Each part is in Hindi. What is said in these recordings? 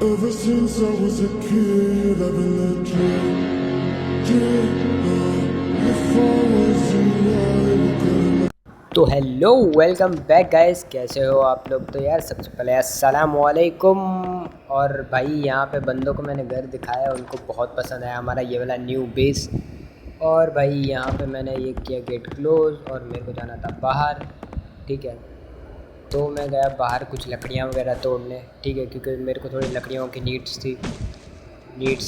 Ever since I was a kid, I've been legit. If I was you, I would get तो हेलो वेलकम बैक गाइस, कैसे हो आप लोग। तो यार सबसे पहले अस्सलाम वालेकुम। और भाई यहाँ पे बंदों को मैंने घर दिखाया, उनको बहुत पसंद आया हमारा ये वाला न्यू बेस। और भाई यहाँ पे मैंने ये किया गेट क्लोज और मेरे को जाना था बाहर। ठीक है, तो मैं गया बाहर कुछ लकड़ियाँ वगैरह तोड़ने। ठीक है, क्योंकि मेरे को थोड़ी लकड़ियों की नीड्स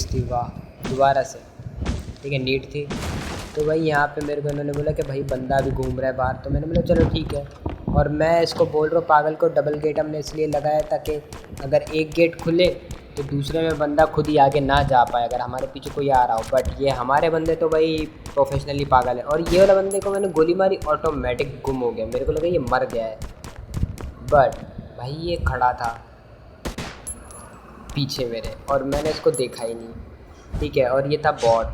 थी वाह दोबारा से। ठीक है, नीड थी। तो भाई यहाँ पे मेरे को इन्होंने बोला कि भाई बंदा भी घूम रहा है बाहर, तो मैंने बोला चलो ठीक है। और मैं इसको बोल रहा हूँ पागल को, डबल गेट हमने इसलिए लगाया ताकि अगर एक गेट खुले तो दूसरे में बंदा खुद ही आगे ना जा पाए अगर हमारे पीछे कोई आ रहा हो। बट ये हमारे बंदे तो भाई प्रोफेशनली पागल है। और ये वाला बंदे को मैंने गोली मारी, ऑटोमेटिक गुम हो गया, मेरे को लगा ये मर गया है। बट भाई ये खड़ा था पीछे मेरे और मैंने इसको देखा ही नहीं। ठीक है, और ये था बॉट।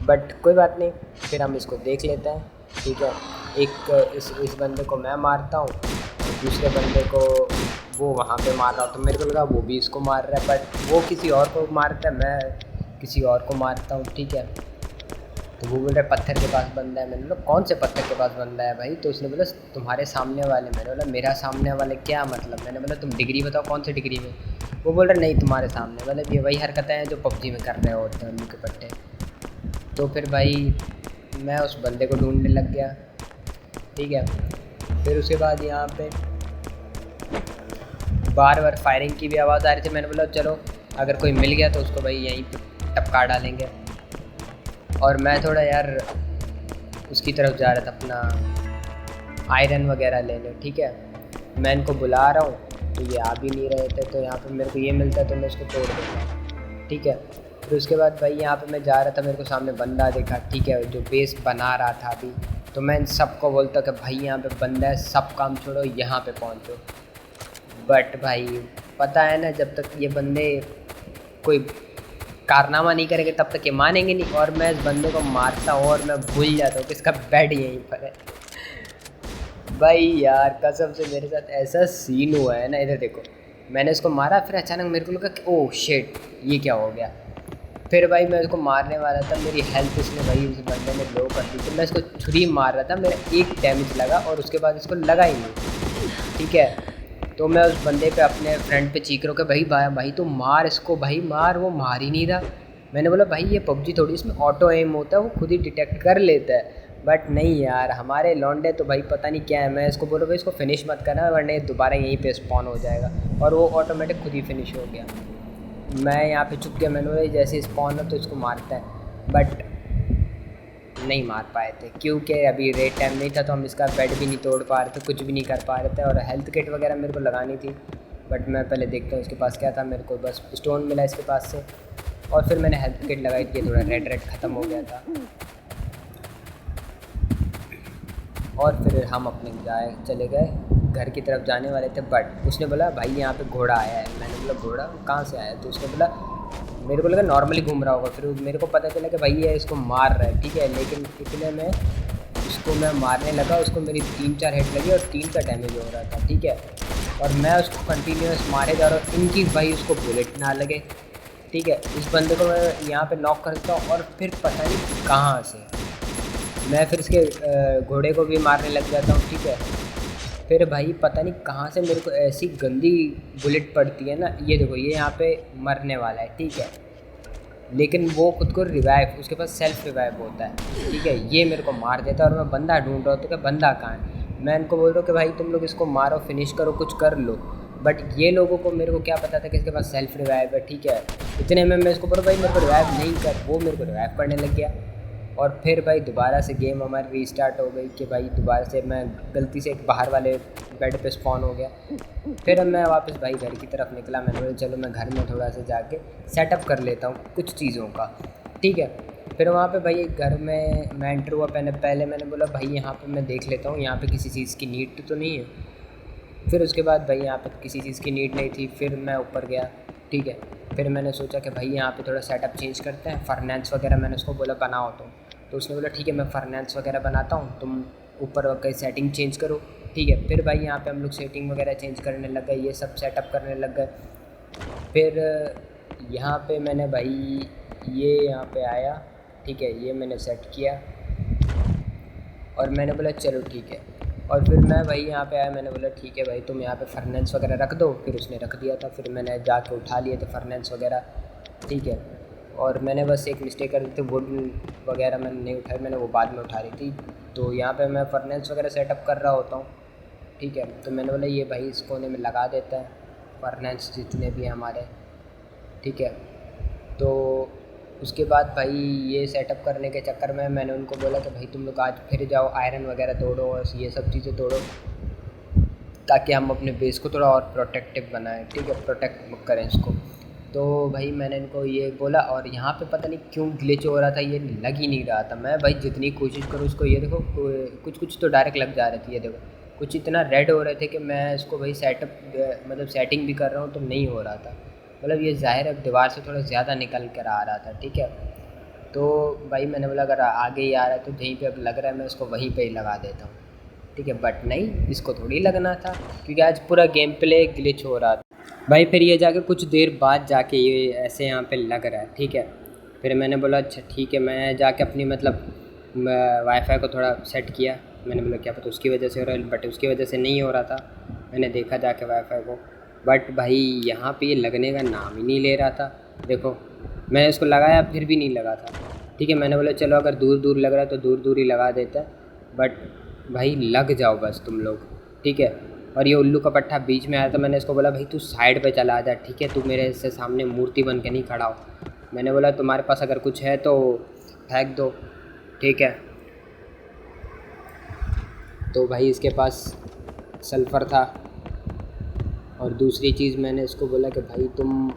बट कोई बात नहीं, फिर हम इसको देख लेते हैं। ठीक है, एक इस बंदे को मैं मारता हूँ, दूसरे बंदे को वो वहाँ पे मार रहा हूँ, तो मेरे को लगा वो भी इसको मार रहा है। बट वो किसी और को मारता है, मैं किसी और को मारता हूँ। ठीक है, तो वो बोल रहा है पत्थर के पास बंदा है। मैंने बोला कौन से पत्थर के पास बंदा है भाई? तो उसने बोला तुम्हारे सामने वाले। मैंने बोला मेरा सामने वाले क्या मतलब? मैंने बोला तुम डिग्री बताओ कौन सी डिग्री में? वो बोल रहा नहीं तुम्हारे सामने। मतलब ये वही हरकतें हैं जो पबजी में कर रहे होते हैं उल्लू के पट्टे। तो फिर भाई मैं उस बंदे को ढूंढने लग गया। ठीक है, फिर उसके बाद यहाँ पे बार बार फायरिंग की भी आवाज़ आ रही थी। मैंने बोला चलो अगर कोई मिल गया तो उसको भाई यहीं पे टपका डालेंगे। और मैं थोड़ा यार उसकी तरफ जा रहा था अपना आयरन वगैरह लेने। ठीक है, मैं इनको बुला रहा हूँ तो ये आ भी नहीं रहे थे, तो यहाँ पे मेरे को ये मिलता है तो मैं उसको तोड़ दूँगा। ठीक है, फिर उसके बाद भाई यहाँ पे मैं जा रहा था, मेरे को सामने बंदा देखा। ठीक है, जो बेस बना रहा था अभी, तो मैं इन सबको बोलता कि भाई यहाँ पे बंदा है, सब काम छोड़ो यहाँ पे पहुँचो। बट भाई पता है ना, जब तक ये बंदे कोई कारनामा नहीं करेंगे तब तक ये मानेंगे नहीं। और मैं इस बंदे को मारता हूँ और मैं भूल जाता हूँ कि इसका बेड यहीं पर है। भाई यार कसम से मेरे साथ ऐसा सीन हुआ है ना, इधर देखो। मैंने इसको मारा, फिर अचानक मेरे को लगा कि ओह शिट ये क्या हो गया। फिर भाई मैं उसको मारने वाला था, मेरी हेल्थ इसने भाई उस बंदे ने लो कर दी, तो मैं इसको छुरी मार रहा था, मेरा एक डैमेज लगा और उसके बाद इसको लगा ही नहीं। ठीक है, तो मैं उस बंदे पे अपने फ्रेंड पे चीख रहा हूँ कि भाई तो मार इसको, भाई मार। वो मार ही नहीं रहा। मैंने बोला भाई ये पबजी थोड़ी, इसमें ऑटो एम होता है, वो खुद ही डिटेक्ट कर लेता है। बट नहीं यार, हमारे लौंडे तो भाई पता नहीं क्या है। मैं इसको बोल रहा भाई इसको फिनिश मत करना वरना ये दोबारा यहीं पे स्पॉन हो जाएगा, और वो ऑटोमेटिक खुद ही फिनिश हो गया। मैं यहाँ पे चुप गया, मैंने बोला जैसे स्पॉन हो तो इसको मारता है। बट नहीं मार पाए थे क्योंकि अभी रेट टाइम नहीं था, तो हम इसका बेड भी नहीं तोड़ पा रहे थे, कुछ भी नहीं कर पा रहे थे। और हेल्थ किट वगैरह मेरे को लगानी थी, बट मैं पहले देखता हूँ इसके पास क्या था। मेरे को बस स्टोन मिला इसके पास से, और फिर मैंने हेल्थ किट लगाई थी, थोड़ा रेड ख़त्म हो गया था। और फिर हम अपने चले गए घर की तरफ जाने वाले थे। बट उसने बोला भाई यहाँ पे घोड़ा आया है। मैंने बोला घोड़ा कहाँ से आया? तो उसने बोला, मेरे को लगा नॉर्मली घूम रहा होगा। फिर मेरे को पता चला कि भाई ये इसको मार रहा है। ठीक है, लेकिन इतने में उसको मैं मारने लगा, उसको मेरी 3-4 हेड लगी और 3 का डैमेज हो रहा था। ठीक है, और मैं उसको कंटिन्यूस मारे जा रहा हूँ, इनकी भाई उसको बुलेट ना लगे। ठीक है, इस बंदे को मैं यहाँ पे नॉक करता हूँ और फिर पता नहीं कहाँ से मैं फिर इसके घोड़े को भी मारने लग जाता हूँ। ठीक है, फिर भाई पता नहीं कहाँ से मेरे को ऐसी गंदी बुलेट पड़ती है ना, ये देखो ये यहाँ पे मरने वाला है। ठीक है, लेकिन वो खुद को रिवाइव, उसके पास सेल्फ रिवाइव होता है। ठीक है, ये मेरे को मार देता है और मैं बंदा ढूंढ रहा हूँ तो क्या बंदा कहाँ है। मैं इनको बोल रहा हूँ कि भाई तुम लोग इसको मारो, फिनिश करो, कुछ कर लो। बट ये लोगों को मेरे को क्या पता था कि इसके पास सेल्फ रिवाइव है। ठीक है, इतने में मैं इसको बोल रहा भाई मेरे को रिवाइव नहीं कर, वो मेरे को रिवाइव करने लग गया। और फिर भाई दोबारा से गेम हमारी रीस्टार्ट हो गई कि भाई दोबारा से मैं गलती से एक बाहर वाले बेड पे स्पॉन हो गया। फिर अब मैं वापस भाई घर की तरफ निकला। मैंने बोला चलो मैं घर में थोड़ा सा जाके सेटअप कर लेता हूँ कुछ चीज़ों का। ठीक है, फिर वहाँ पे भाई घर में मैं एंटर हुआ। पहले मैंने बोला भाई यहाँ पे मैं देख लेता हूँ यहाँ पे किसी चीज़ की नीड तो नहीं है। फिर उसके बाद भाई यहाँ पे किसी चीज़ की नीड नहीं थी, फिर मैं ऊपर गया। ठीक है, फिर मैंने सोचा कि भाई यहाँ पे थोड़ा सेटअप चेंज करते हैं, फर्नेंस वगैरह मैंने उसको बोला बनाओ तो उसने बोला ठीक है मैं फर्नेंस वगैरह बनाता हूँ, तुम ऊपर कहीं सेटिंग चेंज करो। ठीक है, फिर भाई यहाँ पे हम लोग सेटिंग वगैरह चेंज करने लग गए, ये सब सेटअप करने लग गए। फिर यहाँ पे मैंने भाई ये यहाँ पे आया, ठीक है, ये मैंने सेट किया और मैंने बोला चलो ठीक है। और फिर मैं भाई यहाँ पे आया, मैंने बोला ठीक है भाई तुम यहाँ पे फर्नेस वगैरह रख दो। फिर उसने रख दिया था, फिर मैंने जाके उठा लिए थे फर्नेस वगैरह, ठीक है। और मैंने बस एक मिस्टेक कर दी थी, वुड वगैरह मैंने नहीं उठाई, मैंने वो बाद में उठा रही थी। तो यहाँ पे मैं फर्नेस वगैरह सेटअप कर रहा होता हूँ, ठीक है। तो मैंने बोला ये भाई इस कोने में लगा देता है फर्नेस जितने भी हैं हमारे, ठीक है। तो उसके बाद भाई ये सेटअप करने के चक्कर में मैंने उनको बोला कि भाई तुम लोग आज फिर जाओ आयरन वगैरह तोड़ो और ये सब चीज़ें तोड़ो, ताकि हम अपने बेस को थोड़ा और प्रोटेक्टिव बनाएं, ठीक है, प्रोटेक्ट करें इसको। तो भाई मैंने इनको ये बोला और यहाँ पे पता नहीं क्यों ग्लिच हो रहा था, ये लग ही नहीं रहा था। मैं भाई जितनी कोशिश करूँ उसको, ये देखो कुछ कुछ तो डायरेक्ट लग जा रही थी, ये देखो कुछ इतना रेड हो रहे थे कि मैं इसको भाई सेटअप मतलब सेटिंग भी कर रहा हूँ तो नहीं हो रहा था। मतलब ये ज़ाहिर है दीवार से थोड़ा ज़्यादा निकल कर आ रहा था, ठीक है। तो भाई मैंने बोला अगर आगे ही आ रहा है तो जहीं पे अब लग रहा है मैं उसको वहीं पे ही लगा देता हूँ, ठीक है। बट नहीं, इसको थोड़ी लगना था, क्योंकि आज पूरा गेम प्ले ग्लिच हो रहा था भाई। फिर ये जाके कुछ देर बाद जाके ये ऐसे यहाँ पे लग रहा है, ठीक है। फिर मैंने बोला अच्छा ठीक है, मैं जाके अपनी मतलब वाईफाई को थोड़ा सेट किया। मैंने बोला क्या पता उसकी वजह से हो रहा है, बट उसकी वजह से नहीं हो रहा था। मैंने देखा जाके वाईफाई को, बट भाई यहाँ पे ये लगने का नाम ही नहीं ले रहा था। देखो मैंने इसको लगाया फिर भी नहीं लगा था, ठीक है। मैंने बोला चलो अगर दूर दूर लग रहा है तो दूर दूर ही लगा देता है, बट भाई लग जाओ बस तुम लोग, ठीक है। और ये उल्लू का पट्टा बीच में आया तो मैंने इसको बोला भाई तू साइड पे चला जा, ठीक है, तू मेरे से सामने मूर्ति बन के नहीं खड़ा हो। मैंने बोला तुम्हारे पास अगर कुछ है तो फेंक दो, ठीक है। तो भाई इसके पास सल्फ़र था और दूसरी चीज़ मैंने इसको बोला कि भाई तुम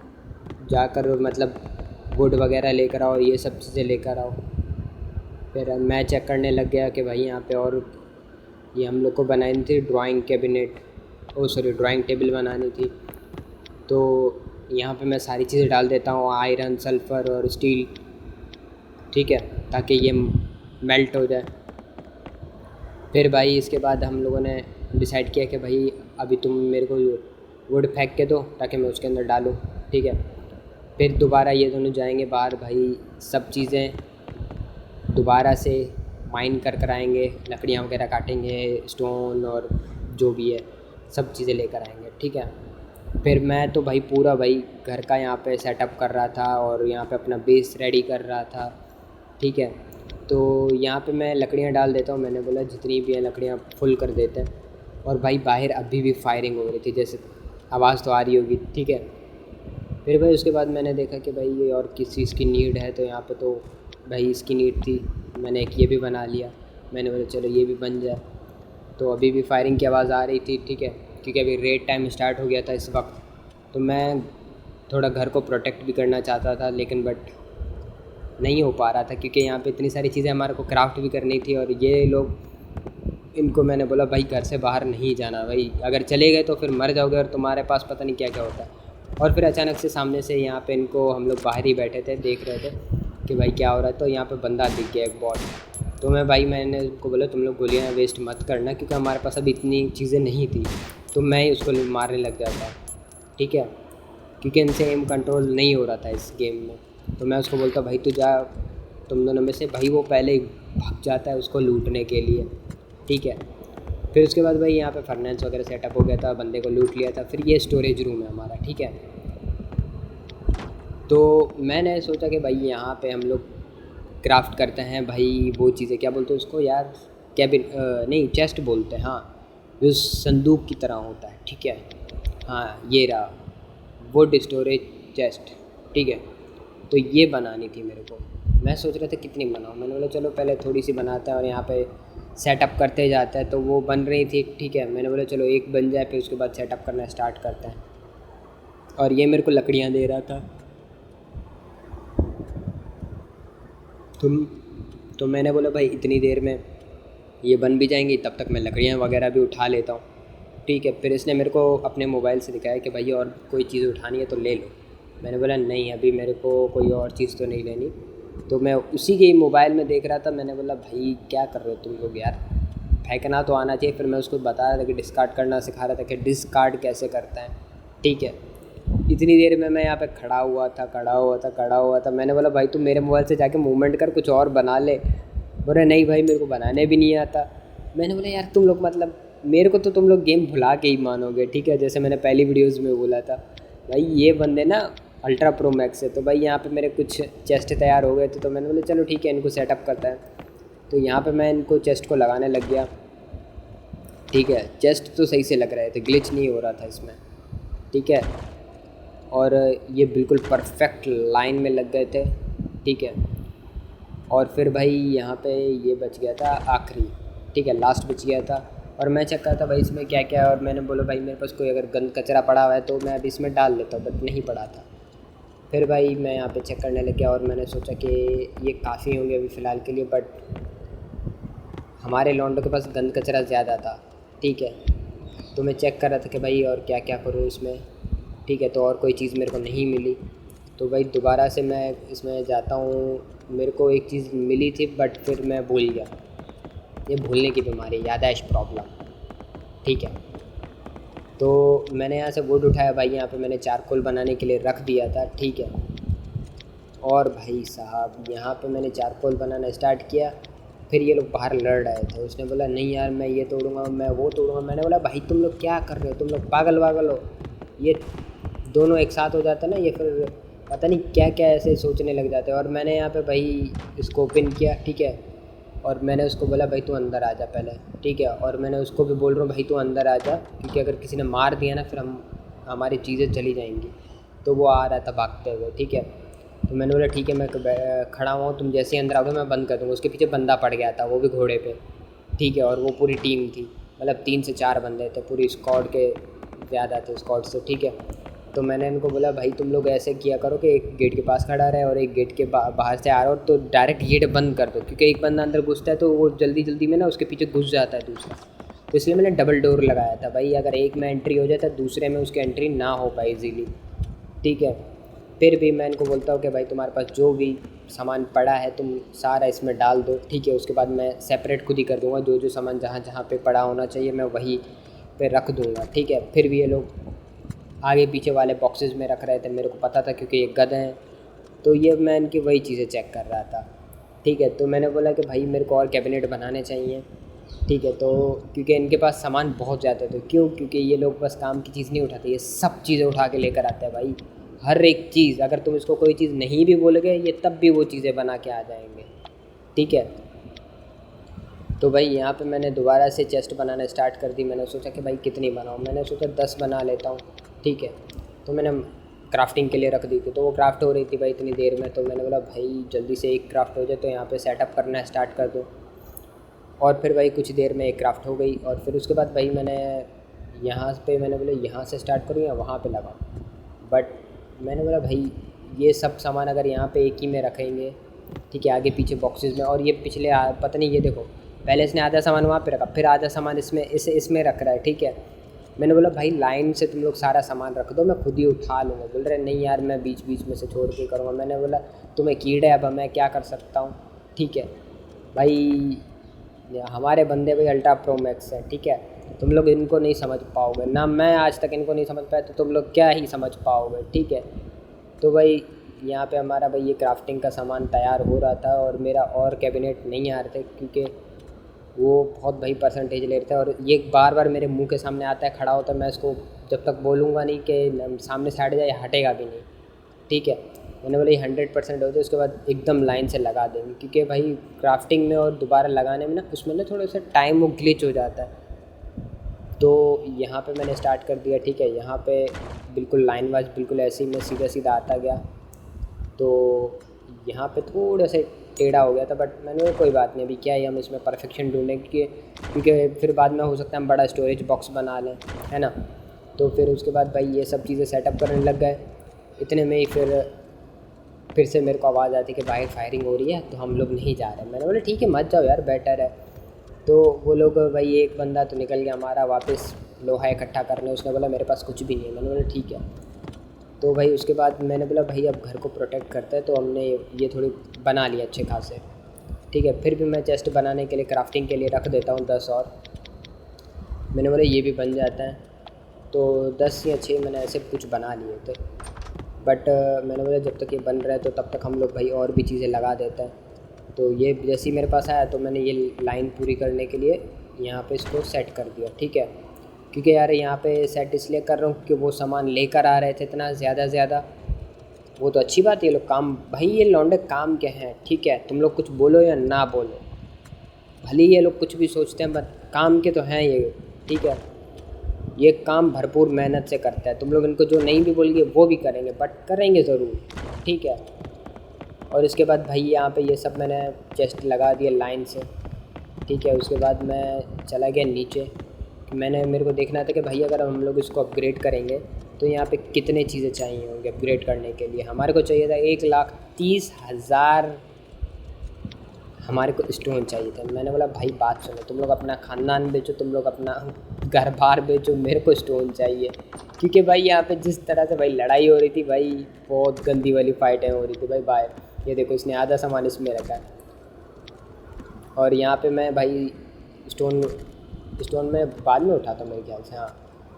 जाकर मतलब वुड वगैरह लेकर आओ, ये सब चीज़ें लेकर आओ। फिर मैं चेक करने लग गया कि भाई यहाँ पे और ये हम लोग को बनानी थी ड्राइंग कैबिनेट, ड्राइंग टेबल बनानी थी। तो यहाँ पे मैं सारी चीज़ें डाल देता हूँ, आयरन, सल्फ़र और स्टील, ठीक है, ताकि ये मेल्ट हो जाए। फिर भाई इसके बाद हम लोगों ने डिसाइड किया कि भाई अभी तुम मेरे को वुड फेंक के दो ताकि मैं उसके अंदर डालूँ, ठीक है। फिर दोबारा ये दोनों जाएंगे बाहर, भाई सब चीज़ें दोबारा से माइन कर आएंगे, लकड़ियाँ वगैरह काटेंगे, स्टोन और जो भी है सब चीज़ें लेकर आएंगे, ठीक है। फिर मैं तो भाई पूरा भाई घर का यहाँ पे सेटअप कर रहा था और यहाँ पे अपना बेस रेडी कर रहा था, ठीक है। तो यहाँ पे मैं लकड़ियाँ डाल देता हूँ, मैंने बोला जितनी भी हैं लकड़ियाँ फुल कर देते हैं। और भाई बाहर अभी भी फायरिंग हो रही थी, जैसे आवाज़ तो आ रही होगी, ठीक है। फिर भाई उसके बाद मैंने देखा कि भाई ये और किस चीज़ की नीड है, तो यहाँ पे तो भाई इसकी नीड थी। मैंने एक ये भी बना लिया, मैंने बोला चलो ये भी बन जाए। तो अभी भी फायरिंग की आवाज़ आ रही थी, ठीक है, क्योंकि अभी रेड टाइम स्टार्ट हो गया था इस वक्त। तो मैं थोड़ा घर को प्रोटेक्ट भी करना चाहता था, लेकिन बट नहीं हो पा रहा था, क्योंकि यहाँ पे इतनी सारी चीज़ें हमारे को क्राफ्ट भी करनी थी। और ये लोग, इनको मैंने बोला भाई घर से बाहर नहीं जाना, भाई अगर चले गए तो फिर मर जाओगे और तुम्हारे पास पता नहीं क्या क्या होता है। और फिर अचानक से सामने से यहाँ पे इनको, हम लोग बाहर ही बैठे थे देख रहे थे कि भाई क्या हो रहा है, तो यहाँ पे बंदा दिख गया एक बॉट। तो मैंने उनको बोला तुम लोग गोलियाँ वेस्ट मत करना, क्योंकि हमारे पास अभी इतनी चीज़ें नहीं थी, तो मैं ही उसको मारने लग जाता, ठीक है, क्योंकि इनसे एम कंट्रोल नहीं हो रहा था इस गेम में। तो मैं उसको बोलता भाई तू जा, तुम दोनों में से। भाई वो पहले ही भाग जाता है उसको लूटने के लिए, ठीक है। फिर उसके बाद भाई यहाँ पे फर्नेस वगैरह सेटअप हो गया था, बंदे को लूट लिया था। फिर ये स्टोरेज रूम है हमारा, ठीक है। तो मैंने सोचा कि भाई यहाँ पे हम लोग क्राफ्ट करते हैं भाई, वो चीज़ें क्या बोलते हैं उसको यार, कैबिन नहीं चेस्ट बोलते हैं, हाँ, जो संदूक की तरह होता है, ठीक है। हाँ ये रहा वुड स्टोरेज चेस्ट, ठीक है। तो ये बनानी थी मेरे को। मैं सोच रहा था कितनी बनाऊँ, मैंने बोला चलो पहले थोड़ी सी बनाते हैं और यहाँ पे सेटअप करते जाता है। तो वो बन रही थी, ठीक है। मैंने बोला चलो एक बन जाए, फिर उसके बाद सेटअप करना स्टार्ट करते हैं। और ये मेरे को लकड़ियाँ दे रहा था, तो मैंने बोला भाई इतनी देर में ये बन भी जाएंगी, तब तक मैं लकड़ियाँ वगैरह भी उठा लेता हूँ, ठीक है। फिर इसने मेरे को अपने मोबाइल से दिखाया कि भाई और कोई चीज़ उठानी है तो ले लो। मैंने बोला नहीं अभी मेरे को कोई और चीज़ तो नहीं लेनी। तो मैं उसी के मोबाइल में देख रहा था। मैंने बोला भाई क्या कर रहे हो तुम लोग यार, फेंकना तो आना चाहिए। फिर मैं उसको बता रहा था कि डिस्कार्ड करना सिखा रहा था कि डिस्कार्ड कैसे करता है, ठीक है। इतनी देर में मैं यहाँ पे खड़ा हुआ था। मैंने बोला भाई तू मेरे मोबाइल से जाके मूवमेंट कर, कुछ और बना ले। बोले नहीं भाई मेरे को बनाने भी नहीं आता। मैंने बोला यार तुम लोग मतलब मेरे को तो तुम लोग गेम भुला के ही मानोगे, ठीक है, जैसे मैंने पहली वीडियोज़ में बोला था। भाई ये बंदे ना अल्ट्रा प्रो मैक्स है। तो भाई यहाँ पे मेरे कुछ चेस्ट तैयार हो गए थे, तो मैंने बोला चलो ठीक है इनको सेटअप करता है। तो यहाँ पे मैं इनको चेस्ट को लगाने लग गया, ठीक है। चेस्ट तो सही से लग रहे थे, ग्लिच नहीं हो रहा था इसमें, ठीक है। और ये बिल्कुल परफेक्ट लाइन में लग गए थे, ठीक है। और फिर भाई यहाँ पे ये बच गया था आखिरी, ठीक है, लास्ट बच गया था। और मैं चेक करता भाई इसमें क्या क्या है, और मैंने बोला भाई मेरे पास कोई अगर गंद कचरा पड़ा हुआ है तो मैं अभी इसमें डाल लेता हूँ, बट नहीं पड़ा था। फिर भाई मैं यहाँ पे चेक करने लग गया और मैंने सोचा कि ये काफ़ी होंगे अभी फ़िलहाल के लिए, बट हमारे लॉन्डो के पास गंद कचरा ज़्यादा था, ठीक है। तो मैं चेक कर रहा था कि भाई और क्या क्या करूँ इसमें, ठीक है। तो और कोई चीज़ मेरे को नहीं मिली, तो भाई दोबारा से मैं इसमें जाता हूँ। मेरे को एक चीज़ मिली थी बट फिर मैं भूल गया, ये भूलने की बीमारी, याददाश्त प्रॉब्लम, ठीक है। तो मैंने यहाँ से वुड उठाया भाई, यहाँ पे मैंने चारकोल बनाने के लिए रख दिया था, ठीक है। और भाई साहब यहाँ पे मैंने चारकोल बनाना स्टार्ट किया। फिर ये लोग बाहर लड़ रहे थे, उसने बोला नहीं यार मैं ये तोड़ूंगा, मैं वो तोड़ूंगा। मैंने बोला भाई तुम लोग क्या कर रहे हो, तुम लोग पागल वागल हो। ये दोनों एक साथ हो जाता ना, ये फिर पता नहीं क्या क्या ऐसे सोचने लग जाते हैं। और मैंने यहाँ पे भाई इसको ओपन किया, ठीक है। और मैंने उसको बोला भाई तू अंदर आ जा पहले, ठीक है। और मैंने उसको भी बोल रहा हूँ भाई तू अंदर आ जा, क्योंकि अगर किसी ने मार दिया ना फिर हमारी चीज़ें चली जाएंगी। तो वो आ रहा था भागते हुए, ठीक है। तो मैंने बोला ठीक है मैं खड़ा हुआ हूँ, तुम जैसे ही अंदर आओगे मैं बंद कर दूँगा। उसके पीछे बंदा पड़ गया था, वो भी घोड़े पे, ठीक है। और वो पूरी टीम थी, मतलब 3 से 4 बंदे थे, पूरी स्क्वाड के ज़्यादा थे स्क्वाड से, ठीक है। तो मैंने इनको बोला भाई तुम लोग ऐसे किया करो कि एक गेट के पास खड़ा रहे और एक गेट के बाहर से आ रहा हो तो डायरेक्ट गेट बंद कर दो, क्योंकि एक बंदा अंदर घुसता है तो वो जल्दी जल्दी में ना उसके पीछे घुस जाता है दूसरा। तो इसलिए मैंने डबल डोर लगाया था भाई, अगर एक में एंट्री हो जाए तो दूसरे में उसकी एंट्री ना हो पाए इजीली, ठीक है। फिर भी मैं इनको बोलता हूँ कि भाई तुम्हारे पास जो भी सामान पड़ा है तुम सारा इसमें डाल दो, ठीक है। उसके बाद मैं सेपरेट खुद ही कर दूँगा, जो जो सामान जहाँ जहाँ पे पड़ा होना चाहिए मैं वहीं पे रख दूँगा, ठीक है। फिर भी ये लोग आगे पीछे वाले बॉक्सेस में रख रहे थे, मेरे को पता था क्योंकि ये गधे हैं। तो ये मैं इनकी वही चीज़ें चेक कर रहा था, ठीक है। तो मैंने बोला कि भाई मेरे को और कैबिनेट बनाने चाहिए, ठीक है। तो क्योंकि इनके पास सामान बहुत ज़्यादा थे, क्यों, क्योंकि ये लोग बस काम की चीज़ नहीं उठाते, ये सब चीज़ें उठा के लेकर आते हैं भाई, हर एक चीज़। अगर तुम इसको कोई चीज़ नहीं भी बोलोगे ये तब भी वो चीज़ें बना के आ जाएंगे, ठीक है। तो भाई यहाँ पे मैंने दोबारा से चेस्ट बनाना स्टार्ट कर दी। मैंने सोचा कि भाई कितनी बनाऊँ, मैंने सोचा 10 बना लेता हूँ, ठीक है। तो मैंने क्राफ्टिंग के लिए रख दी थी, तो वो क्राफ्ट हो रही थी भाई इतनी देर में। तो मैंने बोला भाई जल्दी से एक क्राफ्ट हो जाए तो यहाँ पे सेटअप करना स्टार्ट कर दो। और फिर भाई कुछ देर में एक क्राफ्ट हो गई। और फिर उसके बाद भाई मैंने यहाँ पे मैंने बोला यहाँ से स्टार्ट करूँ या वहाँ पे लगाऊँ, बट मैंने बोला भाई ये सब सामान अगर यहाँ पे एक ही में रखेंगे, ठीक है, आगे पीछे बॉक्सेस में, और ये पिछले पता नहीं, ये देखो पहले इसने आधा सामान वहाँ पे रखा, फिर आधा सामान इसमें रख रहा है, ठीक है। मैंने बोला भाई लाइन से तुम लोग सारा सामान रख दो, मैं खुद ही उठा लूँगा। बोल रहे नहीं यार मैं बीच बीच में से छोड़ के करूँगा। मैंने बोला तुम्हें कीड़े, अब मैं क्या कर सकता हूँ, ठीक है। भाई हमारे बंदे भाई अल्ट्रा प्रो मैक्स है, ठीक है। तुम लोग इनको नहीं समझ पाओगे ना, मैं आज तक इनको नहीं समझ पाया, तो तुम लोग क्या ही समझ पाओगे, ठीक है। तो भाई यहाँ पे हमारा भाई ये क्राफ्टिंग का सामान तैयार हो रहा था, और मेरा और कैबिनेट नहीं आ रहे थे क्योंकि वो बहुत भाई परसेंटेज ले रहे थे। और ये बार बार मेरे मुंह के सामने आता है, खड़ा होता है, मैं इसको जब तक बोलूँगा नहीं कि सामने से हट जाए हटेगा भी नहीं, ठीक है। मैंने बोला ये 100% हो जाए उसके बाद एकदम लाइन से लगा देंगे, क्योंकि भाई क्राफ्टिंग में और दोबारा लगाने में ना उसमें ना थोड़ा सा टाइम वो ग्लिच हो जाता है। तो यहाँ पे मैंने स्टार्ट कर दिया, ठीक है। यहाँ पे बिल्कुल लाइन वाइज बिल्कुल ऐसे ही मैं सीधा सीधा आता गया। तो यहाँ पे थोड़ा सा टेढ़ा हो गया था, बट मैंने बोला कोई बात नहीं, अभी क्या है हम इसमें परफेक्शन ढूंढें, क्योंकि फिर बाद में हो सकता है हम बड़ा स्टोरेज बॉक्स बना लें, है ना। तो फिर उसके बाद भाई ये सब चीज़ें सेटअप करने लग गए। इतने में ही फिर से मेरे को आवाज़ आती कि बाहर फायरिंग हो रही है, तो हम लोग नहीं जा रहे। मैंने बोला ठीक है मत जाओ यार, बेटर है। तो वो लोग भाई एक बंदा तो निकल गया हमारा वापस लोहा इकट्ठा करने, उसने बोला मेरे पास कुछ भी नहीं है। मैंने बोला ठीक है। तो भाई उसके बाद मैंने बोला भाई अब घर को प्रोटेक्ट करते हैं, तो हमने ये थोड़ी बना लिया अच्छे खासे, ठीक है। फिर भी मैं चेस्ट बनाने के लिए क्राफ्टिंग के लिए रख देता हूँ 10 और। मैंने बोला ये भी बन जाता है, तो 10 या 6 मैंने ऐसे कुछ बना लिए थे। बट मैंने बोला जब तक ये बन रहा है तो तब तक हम लोग भाई और भी चीज़ें लगा देते हैं। तो ये जैसे ही मेरे पास आया तो मैंने ये लाइन पूरी करने के लिए यहाँ पे इसको सेट कर दिया, ठीक है। क्योंकि यार यहाँ पे सेट इसलिए कर रहा हूँ क्योंकि वो सामान लेकर आ रहे थे इतना ज़्यादा, वो तो अच्छी बात है। ये लोग काम, भाई ये लौंडे काम के हैं, ठीक है। तुम लोग कुछ बोलो या ना बोलो, भले ये लोग कुछ भी सोचते हैं, बट काम के तो हैं ये, ठीक है। ये काम भरपूर मेहनत से करता है। तुम लोग इनको जो नहीं भी बोलेंगे वो भी करेंगे, बट करेंगे ज़रूर, ठीक है। और इसके बाद भाई यहाँ पे ये सब मैंने चेस्ट लगा दिए लाइन से, ठीक है। उसके बाद मैं चला गया नीचे। मेरे को देखना था कि भाई अगर हम लोग इसको अपग्रेड करेंगे तो यहाँ पे कितने चीज़ें चाहिए होंगे अपग्रेड करने के लिए। हमारे को चाहिए था 1,30,000 हमारे को स्टोन चाहिए था। मैंने बोला भाई बात सुनो, तुम लोग अपना ख़ानदान बेचो, तुम लोग अपना घर बार बेचो, मेरे को स्टोन चाहिए। क्योंकि भाई यहाँ पे जिस तरह से भाई लड़ाई हो रही थी भाई, बहुत गंदी वाली फाइटें हो रही थी भाई बाहर। ये देखो इसने आधा सामान इसमें रखा है। और यहाँ पे मैं भाई स्टोन में बाद में उठाता हूँ मेरे ख्याल से, हाँ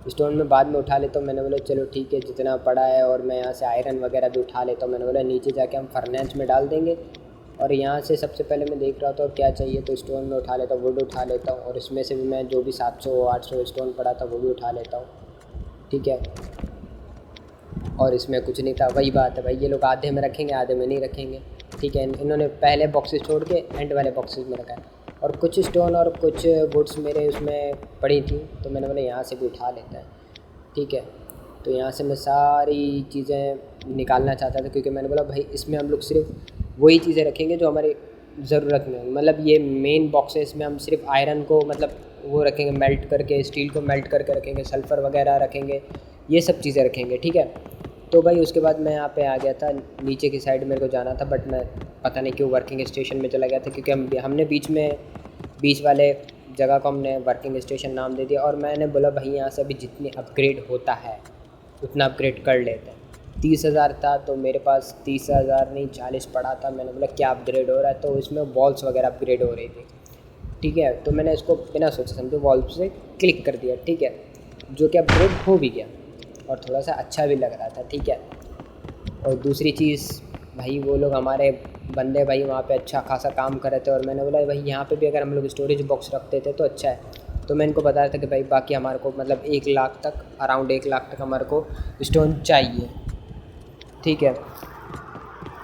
स्टोन में बाद में उठा लेता हूँ। मैंने बोला चलो ठीक है जितना पड़ा है, और मैं यहाँ से आयरन वगैरह भी उठा लेता हूँ। मैंने बोला नीचे जाके हम फर्नेस में डाल देंगे। और यहाँ से सबसे पहले मैं देख रहा था और क्या चाहिए, तो स्टोन में उठा लेता हूँ, वुड उठा लेता हूँ। और इसमें से भी मैं जो भी 700-800 स्टोन पड़ा था वो भी उठा लेता हूँ, ठीक है। और इसमें कुछ नहीं था, वही बात है भाई, ये लोग आधे में रखेंगे आधे में नहीं रखेंगे, ठीक है। इन्होंने पहले बॉक्सेस छोड़ के एंड वाले बॉक्सेस में रखा है। और कुछ स्टोन और कुछ वुड्स मेरे उसमें पड़ी थी, तो मैंने बोला यहाँ से भी उठा लेता है, ठीक है। तो यहाँ से मैं सारी चीज़ें निकालना चाहता था, क्योंकि मैंने बोला भाई इसमें हम लोग सिर्फ वही चीज़ें रखेंगे जो हमारी ज़रूरत में होंगी। मतलब ये मेन बॉक्स है, इसमें हम सिर्फ आयरन को मतलब वो रखेंगे मेल्ट करके, स्टील को मेल्ट करके रखेंगे, सल्फ़र वगैरह रखेंगे, ये सब चीज़ें रखेंगे, ठीक है। तो भाई उसके बाद मैं यहाँ पे आ गया था, नीचे की साइड मेरे को जाना था, बट मैं पता नहीं क्यों वर्किंग स्टेशन में चला गया था। क्योंकि हमने बीच वाले जगह को हमने वर्किंग स्टेशन नाम दे दिया। और मैंने बोला भाई यहाँ से अभी जितनी अपग्रेड होता है उतना अपग्रेड कर लेते हैं। 30,000 था तो मेरे पास 30,000 नहीं 40 पड़ा था। मैंने बोला क्या अपग्रेड हो रहा है, तो इसमें वॉल्स वगैरह अपग्रेड हो रही थी, ठीक है। तो मैंने इसको बिना सोचे समझे वॉल से क्लिक कर दिया, ठीक है, जो कि अपग्रेड हो भी गया और थोड़ा सा अच्छा भी लग रहा था, ठीक है। और दूसरी चीज़ भाई, वो लोग हमारे बंदे भाई वहाँ पे अच्छा खासा काम कर रहे थे। और मैंने बोला भाई यहाँ पे भी अगर हम लोग स्टोरेज बॉक्स रखते थे तो अच्छा है। तो मैं इनको बता रहा था कि भाई बाकी हमारे को मतलब 1 लाख तक, अराउंड 1 लाख तक हमारे को स्टोन चाहिए, ठीक है।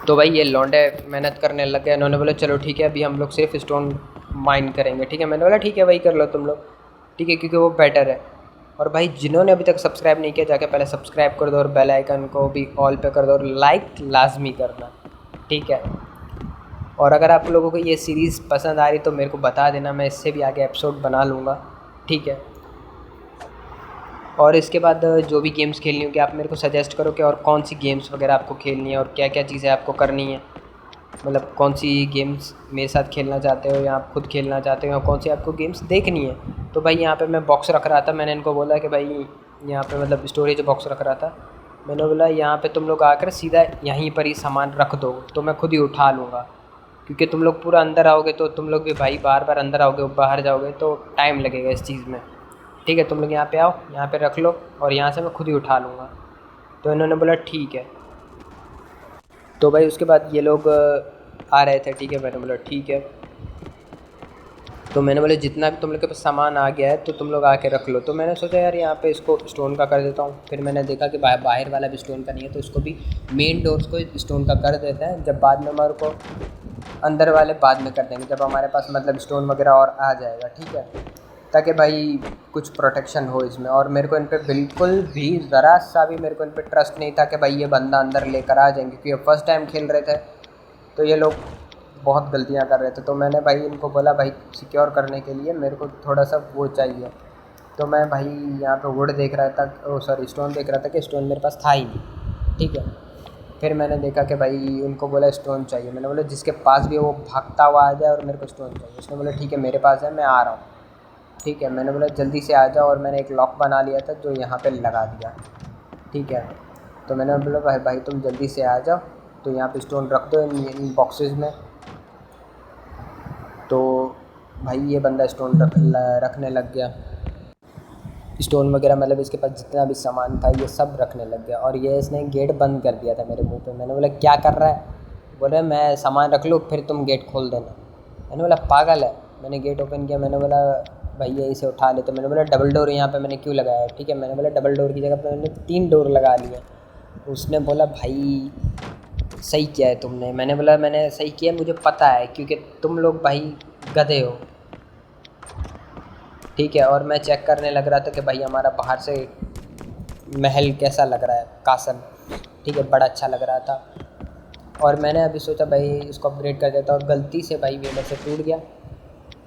तो भाई ये लौंडे मेहनत करने लग गए। इन्होंने बोला चलो ठीक है अभी हम लोग सिर्फ स्टोन माइन करेंगे, ठीक है। मैंने बोला ठीक है वही कर लो तुम लोग, ठीक है, क्योंकि वो बेटर है। और भाई जिन्होंने अभी तक सब्सक्राइब नहीं किया जाके पहले सब्सक्राइब कर दो, और बेल आइकन को भी ऑल पे कर दो, और लाइक लाजमी करना, ठीक है। और अगर आप लोगों को ये सीरीज़ पसंद आ रही तो मेरे को बता देना, मैं इससे भी आगे एपिसोड बना लूँगा, ठीक है। और इसके बाद जो भी गेम्स खेलनी होगी आप मेरे को सजेस्ट करो कि और कौन सी गेम्स वगैरह आपको खेलनी है और क्या क्या चीज़ें आपको करनी है। मतलब कौन सी गेम्स मेरे साथ खेलना चाहते हो या आप खुद खेलना चाहते हो, या कौन सी आपको गेम्स देखनी है। तो भाई यहाँ पे मैं बॉक्स रख रहा था, मैंने इनको बोला कि भाई यहाँ पे मतलब स्टोरेज बॉक्स रख रहा था। मैंने बोला यहाँ पे तुम लोग आकर सीधा यहीं पर ही सामान रख दो तो मैं खुद ही उठा लूँगा, क्योंकि तुम लोग पूरा अंदर आओगे तो तुम लोग भी भाई बार बार अंदर आओगे बाहर जाओगे तो टाइम लगेगा इस चीज़ में, ठीक है। तुम लोग यहाँ पे आओ, यहाँ पे रख लो और यहाँ से मैं खुद ही उठा लूँगा। तो इन्होंने बोला ठीक है। तो भाई उसके बाद ये लोग आ रहे थे, ठीक है। मैंने बोला ठीक है। तो मैंने बोला जितना भी तुम लोग के पास सामान आ गया है तो तुम लोग आके रख लो। तो मैंने सोचा यार यहाँ पे इसको स्टोन का कर देता हूँ। फिर मैंने देखा कि बाहर वाला भी स्टोन का नहीं है, तो इसको भी मेन डोर्स को स्टोन का कर देते हैं। जब बाद में हमारे को अंदर वाले बाद में कर देंगे, जब हमारे पास मतलब स्टोन वगैरह और आ जाएगा, ठीक है, ताकि भाई कुछ प्रोटेक्शन हो इसमें। और मेरे को इन पर बिल्कुल भी ज़रा सा भी मेरे को इन पर ट्रस्ट नहीं था कि भाई ये बंदा अंदर लेकर आ जाएंगे, क्योंकि फर्स्ट टाइम खेल रहे थे तो ये लोग बहुत गलतियां कर रहे थे। तो मैंने भाई इनको बोला भाई सिक्योर करने के लिए मेरे को थोड़ा सा वो चाहिए। तो मैं भाई यहाँ पे वुड देख रहा था, स्टोन देख रहा था कि स्टोन मेरे पास था ही नहीं, ठीक है। फिर मैंने देखा कि भाई उनको बोला स्टोन चाहिए। मैंने बोला जिसके पास भी वो भागता हुआ आ जाए और मेरे को स्टोन चाहिए। उसने बोला ठीक है मेरे पास है, मैं आ रहा हूँ, ठीक है। मैंने बोला जल्दी से आ जाओ, और मैंने एक लॉक बना लिया था जो यहाँ पे लगा दिया, ठीक है। तो मैंने बोला भाई तुम जल्दी से आ जाओ, तो यहाँ पे स्टोन रख दो इन बॉक्सेस में। तो भाई ये बंदा स्टोन रखने लग गया। स्टोन वगैरह, मतलब इसके पास जितना भी सामान था ये सब रखने लग गया। और ये इसने गेट बंद कर दिया था मेरे मुंह पे। मैंने बोला क्या कर रहा है? बोल रहा है मैं सामान रख लूँ फिर तुम गेट खोल देना। मैंने बोला पागल है। मैंने गेट ओपन किया, मैंने बोला भैया इसे उठा ले। तो मैंने बोला डबल डोर यहाँ पे मैंने क्यों लगाया है? ठीक है, मैंने बोला डबल डोर की जगह पे मैंने 3 डोर लगा लिए। उसने बोला भाई सही किया है तुमने। मैंने बोला मैंने सही किया, मुझे पता है क्योंकि तुम लोग भाई गधे हो। ठीक है, और मैं चेक करने लग रहा था कि भाई हमारा बाहर से महल कैसा लग रहा है, कासल। ठीक है, बड़ा अच्छा लग रहा था। और मैंने अभी सोचा भाई इसको अपग्रेड कर देता, और गलती से भाई ये मेरे से टूट गया,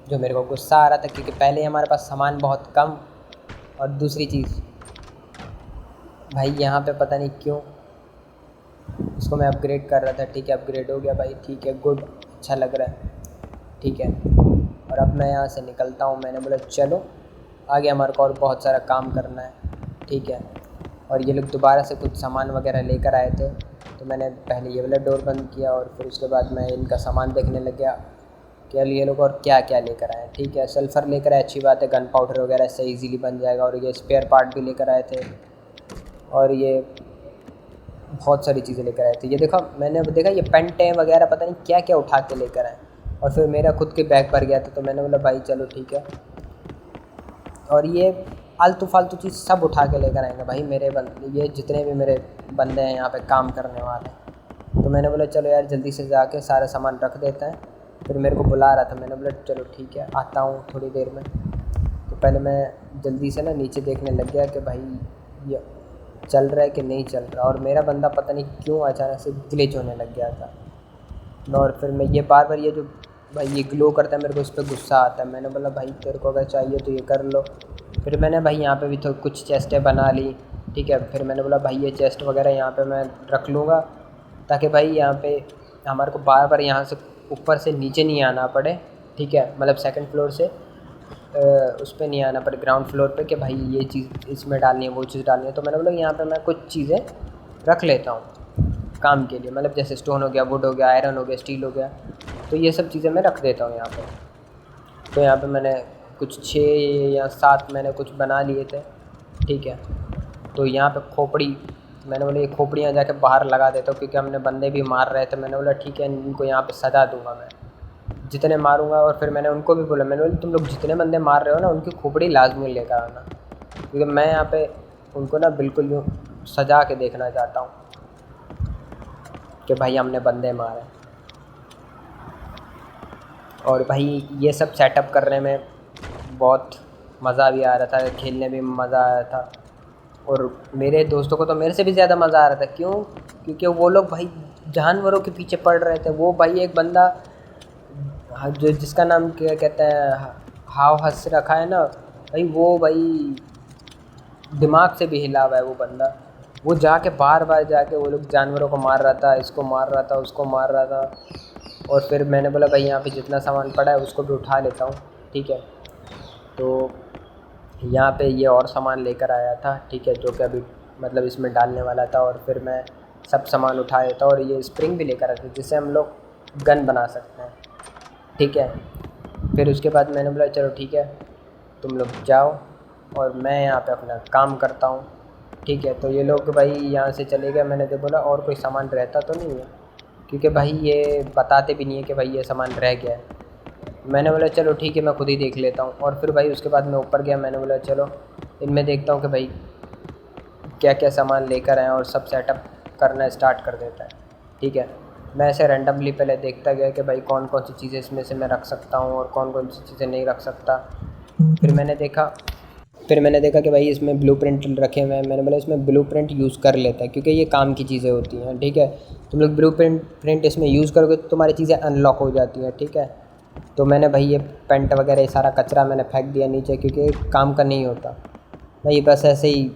जो मेरे को गुस्सा आ रहा था क्योंकि पहले ही हमारे पास सामान बहुत कम। और दूसरी चीज़ भाई यहाँ पे पता नहीं क्यों इसको मैं अपग्रेड कर रहा था। ठीक है, अपग्रेड हो गया भाई, ठीक है, गुड, अच्छा लग रहा है। ठीक है, और अब मैं यहाँ से निकलता हूँ। मैंने बोला चलो आगे हमारे को और बहुत सारा काम करना है। ठीक है, और ये लोग दोबारा से कुछ सामान वगैरह लेकर आए थे, तो मैंने पहले ये वाला डोर बंद किया और फिर उसके बाद मैं इनका सामान देखने लग गया कि ये लोग और क्या क्या लेकर आए। ठीक है, सल्फ़र लेकर आए, अच्छी बात है, गन पाउडर वगैरह इससे ईजीली बन जाएगा। और ये स्पेयर पार्ट भी लेकर आए थे, और ये बहुत सारी चीज़ें लेकर आए थे। ये देखो, मैंने अब देखा ये पेंटें वगैरह पता नहीं क्या क्या उठा के लेकर आए। और फिर मेरा खुद के बैग भर गया था, तो मैंने बोला भाई चलो ठीक है। और ये आलतू फालतू चीज़ सब उठा के लेकर आएंगे भाई मेरे बंदे, ये जितने भी मेरे बंदे हैं यहाँ पे काम करने वाले। तो मैंने बोला चलो यार जल्दी से जाके सारा सामान रख देते हैं। फिर मेरे को बुला रहा था, मैंने बोला चलो ठीक है आता हूँ थोड़ी देर में। तो पहले मैं जल्दी से ना नीचे देखने लग गया कि भाई ये चल रहा है कि नहीं चल रहा। और मेरा बंदा पता नहीं क्यों अचानक से ग्लिच होने लग गया था। और फिर मैं ये बार बार ये जो भाई ये ग्लो करता है मेरे को, इस पर गुस्सा आता है। मैंने बोला भाई तेरे को अगर चाहिए तो ये कर लो। फिर मैंने भाई यहाँ पे भी तो कुछ चेस्टें बना ली। ठीक है, फिर मैंने बोला भाई ये चेस्ट वगैरह यहाँ पे मैं रख लूँगा, ताकि भाई यहाँ पे हमारे को बार बार यहाँ से ऊपर से नीचे नहीं आना पड़े। ठीक है, मतलब सेकंड फ्लोर से उस पर नहीं आना पड़े, ग्राउंड फ्लोर पे, कि भाई ये चीज़ इसमें डालनी है, वो चीज़ डालनी है। तो मैंने बोला यहाँ पे मैं कुछ चीज़ें रख लेता हूँ काम के लिए, मतलब जैसे स्टोन हो गया, वुड हो गया, आयरन हो गया, स्टील हो गया, तो ये सब चीज़ें मैं रख देता हूँ यहाँ पे। तो यहाँ पे मैंने कुछ 6 या 7 मैंने कुछ बना लिए थे। ठीक है, तो यहाँ पे खोपड़ी, मैंने बोला ये खोपड़ियाँ जाके बाहर लगा देता हूँ क्योंकि हमने बंदे भी मार रहे थे। मैंने बोला ठीक है इनको यहाँ पे सजा दूँगा मैं, जितने मारूंगा। और फिर मैंने उनको भी बोला, मैंने बोला तुम लोग जितने बंदे मार रहे हो ना उनकी खोपड़ी लाजमी लेकर आना, क्योंकि मैं यहाँ पे उनको ना बिल्कुल यूँ सजा के देखना चाहता हूँ कि भाई हमने बंदे मारे। और भाई ये सब सेटअप करने में बहुत मज़ा भी आ रहा था, खेलने में मज़ा आ रहा था। और मेरे दोस्तों को तो मेरे से भी ज़्यादा मज़ा आ रहा था। क्यों? क्योंकि वो लोग भाई जानवरों के पीछे पड़ रहे थे। वो भाई एक बंदा जो जिसका नाम क्या कहते हैं हाव हंस रखा है ना भाई, वो भाई दिमाग से भी हिला हुआ है वो बंदा। वो जाके बार बार जाके वो लोग जानवरों को मार रहा था, इसको मार रहा था, उसको मार रहा था। और फिर मैंने बोला भाई यहाँ पे जितना सामान पड़ा है उसको भी उठा लेता हूँ। ठीक है, तो यहाँ पे ये और सामान लेकर आया था। ठीक है, जो कि अभी मतलब इसमें डालने वाला था। और फिर मैं सब सामान उठा लेता, और ये स्प्रिंग भी लेकर आया था जिससे हम लोग गन बना सकते हैं। ठीक है, फिर उसके बाद मैंने बोला चलो ठीक है तुम लोग जाओ और मैं यहाँ पे अपना काम करता हूँ। ठीक है, तो ये लोग भाई यहाँ से चले गए। मैंने तो बोला और कोई सामान रहता तो नहीं है, क्योंकि भाई ये बताते भी नहीं है कि भाई ये सामान रह गया है। मैंने बोला चलो ठीक है मैं खुद ही देख लेता हूँ। और फिर भाई उसके बाद मैं ऊपर गया, मैंने बोला चलो इनमें देखता हूँ कि भाई क्या क्या सामान लेकर आए, और सब सेटअप करना स्टार्ट कर देता है। ठीक है, मैं ऐसे रैंडमली पहले देखता गया कि भाई कौन कौन सी चीज़ें इसमें से मैं रख सकता हूँ और कौन कौन सी चीज़ें नहीं रख सकता। फिर मैंने देखा कि भाई इसमें ब्लूप्रिंट रखे हुए हैं। मैंने बोला इसमें ब्लूप्रिंट यूज़ कर लेता है क्योंकि ये काम की चीज़ें होती हैं। ठीक है, तुम लोग ब्लूप्रिंट इसमें यूज़ करोगे तो तुम्हारी चीज़ें अनलॉक हो जाती हैं। ठीक है, तो मैंने भाई ये पेंट वगैरह ये सारा कचरा मैंने फेंक दिया नीचे, क्योंकि काम का नहीं होता भाई, बस ऐसे ही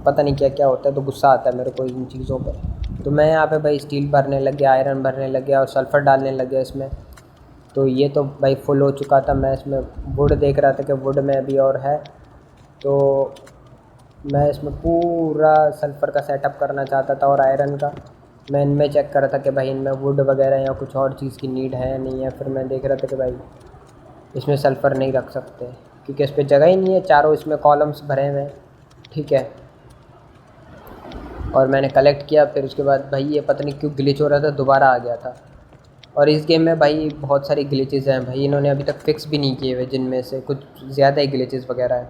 पता नहीं क्या क्या होता है, तो गुस्सा आता है मेरे को इन चीज़ों पर। तो मैं यहाँ पे भाई स्टील भरने लग गया, आयरन भरने लग गया और सल्फ़र डालने लग गया इसमें। तो ये तो भाई फुल हो चुका था। मैं इसमें वुड देख रहा था कि वुड में अभी और है, तो मैं इसमें पूरा सल्फ़र का सेटअप करना चाहता था और आयरन का। मैं इनमें चेक कर रहा था कि भाई इनमें वुड वगैरह या कुछ और चीज़ की नीड है या नहीं है। फिर मैं देख रहा था कि भाई इसमें सल्फ़र नहीं रख सकते क्योंकि इस पर जगह ही नहीं है, चारों इसमें कॉलम्स भरे हुए हैं, ठीक है। और मैंने कलेक्ट किया, फिर उसके बाद भाई ये पता नहीं क्यों ग्लिच हो रहा था, दोबारा आ गया था। और इस गेम में भाई बहुत सारी ग्लिचेस हैं भाई, इन्होंने अभी तक फिक्स भी नहीं किए हुए, जिनमें से कुछ ज़्यादा ही ग्लिचेस वगैरह हैं।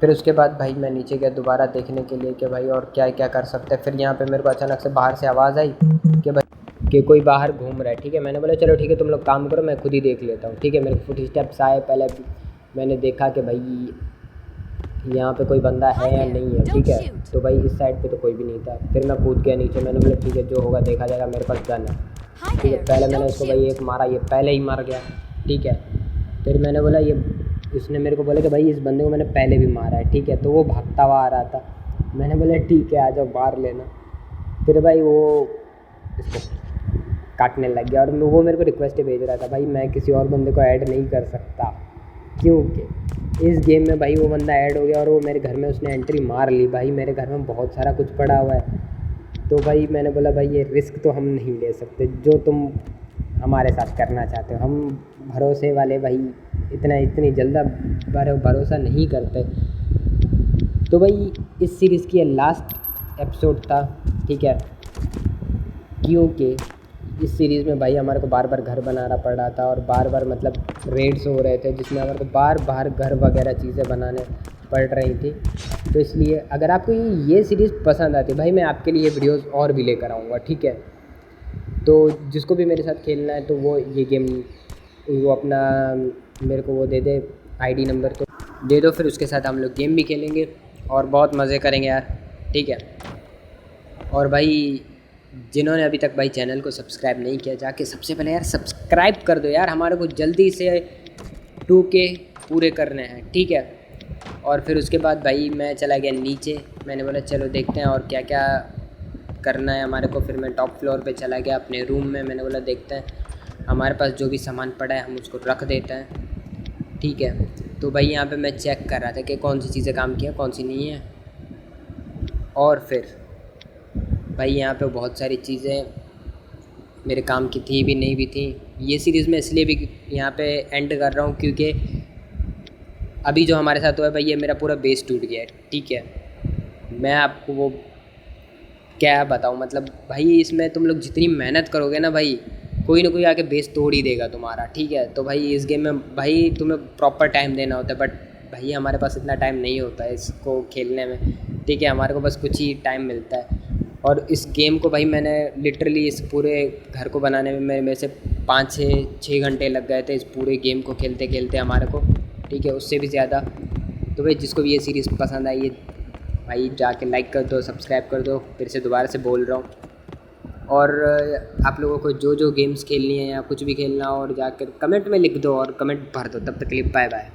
फिर उसके बाद भाई मैं नीचे गया दोबारा देखने के लिए कि भाई और क्या क्या कर सकते हैं। फिर यहाँ पे मेरे को अचानक से बाहर से आवाज़ आई कि भाई कि कोई बाहर घूम रहा है, ठीक है। मैंने बोला चलो ठीक है, तुम लोग काम करो, मैं खुद ही देख लेता हूँ, ठीक है। मेरे फुट स्टेप्स आए, पहले मैंने देखा कि भाई यहाँ पे कोई बंदा है या नहीं है, ठीक है। तो भाई इस साइड पे तो कोई भी नहीं था। फिर मैं कूद गया नीचे, मैंने बोला ठीक है जो होगा देखा जाएगा, मेरे पास गन है, ठीक है। पहले मैंने उसको भाई एक मारा, ये पहले ही मर गया, ठीक है। फिर मैंने बोला ये, इसने मेरे को बोला कि भाई इस बंदे को मैंने पहले भी मारा है, ठीक है। तो वो भागता हुआ आ रहा था, मैंने बोला ठीक है आ जाओ मार लेना। फिर भाई वो इसको काटने लग गया, और वो मेरे को रिक्वेस्ट भेज रहा था, भाई मैं किसी और बंदे को ऐड नहीं कर सकता क्योंकि इस गेम में भाई वो बंदा ऐड हो गया और वो मेरे घर में उसने एंट्री मार ली। भाई मेरे घर में बहुत सारा कुछ पड़ा हुआ है, तो भाई मैंने बोला भाई ये रिस्क तो हम नहीं ले सकते जो तुम हमारे साथ करना चाहते हो। हम भरोसे वाले भाई इतनी जल्द भरोसा नहीं करते। तो भाई इस सीरीज़ की लास्ट एपिसोड था, ठीक है। क्योंकि इस सीरीज़ में भाई हमारे को बार बार घर बनाना पड़ रहा था, और बार बार मतलब रेड्स हो रहे थे जिसमें हमारे को बार बार घर वगैरह चीज़ें बनाने पड़ रही थी। तो इसलिए अगर आपको ये सीरीज़ पसंद आती है भाई, मैं आपके लिए वीडियोस और भी लेकर आऊँगा, ठीक है। तो जिसको भी मेरे साथ खेलना है तो वो ये गेम वो अपना मेरे को वो दे दे, आईडी नंबर तो दे दो, फिर उसके साथ हम लोग गेम भी खेलेंगे और बहुत मज़े करेंगे यार, ठीक है। और भाई जिन्होंने अभी तक भाई चैनल को सब्सक्राइब नहीं किया, जाके सबसे पहले यार सब्सक्राइब कर दो यार, हमारे को जल्दी से 2K पूरे करने हैं, ठीक है। और फिर उसके बाद भाई मैं चला गया नीचे, मैंने बोला चलो देखते हैं और क्या क्या करना है हमारे को। फिर मैं टॉप फ्लोर पे चला गया अपने रूम में, मैंने बोला देखते हैं हमारे पास जो भी सामान पड़ा है हम उसको रख देते हैं, ठीक है। तो भाई यहाँ पे मैं चेक कर रहा था कि कौन सी चीज़ें काम की हैं कौन सी नहीं है। और फिर भाई यहाँ पे बहुत सारी चीज़ें मेरे काम की थी भी नहीं भी थी। ये सीरीज़ मैं इसलिए भी यहाँ पे एंड कर रहा हूँ क्योंकि अभी जो हमारे साथ हुआ है भाई, ये मेरा पूरा बेस टूट गया है, ठीक है। मैं आपको वो क्या बताऊँ, मतलब भाई इसमें तुम लोग जितनी मेहनत करोगे ना भाई, कोई ना कोई आके बेस तोड़ ही देगा तुम्हारा, ठीक है। तो भाई इस गेम में भाई तुम्हें प्रॉपर टाइम देना होता है, बट भाई हमारे पास इतना टाइम नहीं होता है इसको खेलने में, ठीक है। हमारे को बस कुछ ही टाइम मिलता है। और इस गेम को भाई मैंने लिटरली इस पूरे घर को बनाने में मेरे से 5-6 घंटे लग गए थे, इस पूरे गेम को खेलते खेलते हमारे को, ठीक है, उससे भी ज़्यादा। तो भाई जिसको भी ये सीरीज़ पसंद आई है भाई जाके लाइक कर दो, सब्सक्राइब कर दो, फिर से दोबारा से बोल रहा हूँ। और आप लोगों को जो जो गेम्स खेलनी है या कुछ भी खेलना हो और जाकर कमेंट में लिख दो और कमेंट भर दो। तब तक के लिए बाय बाय।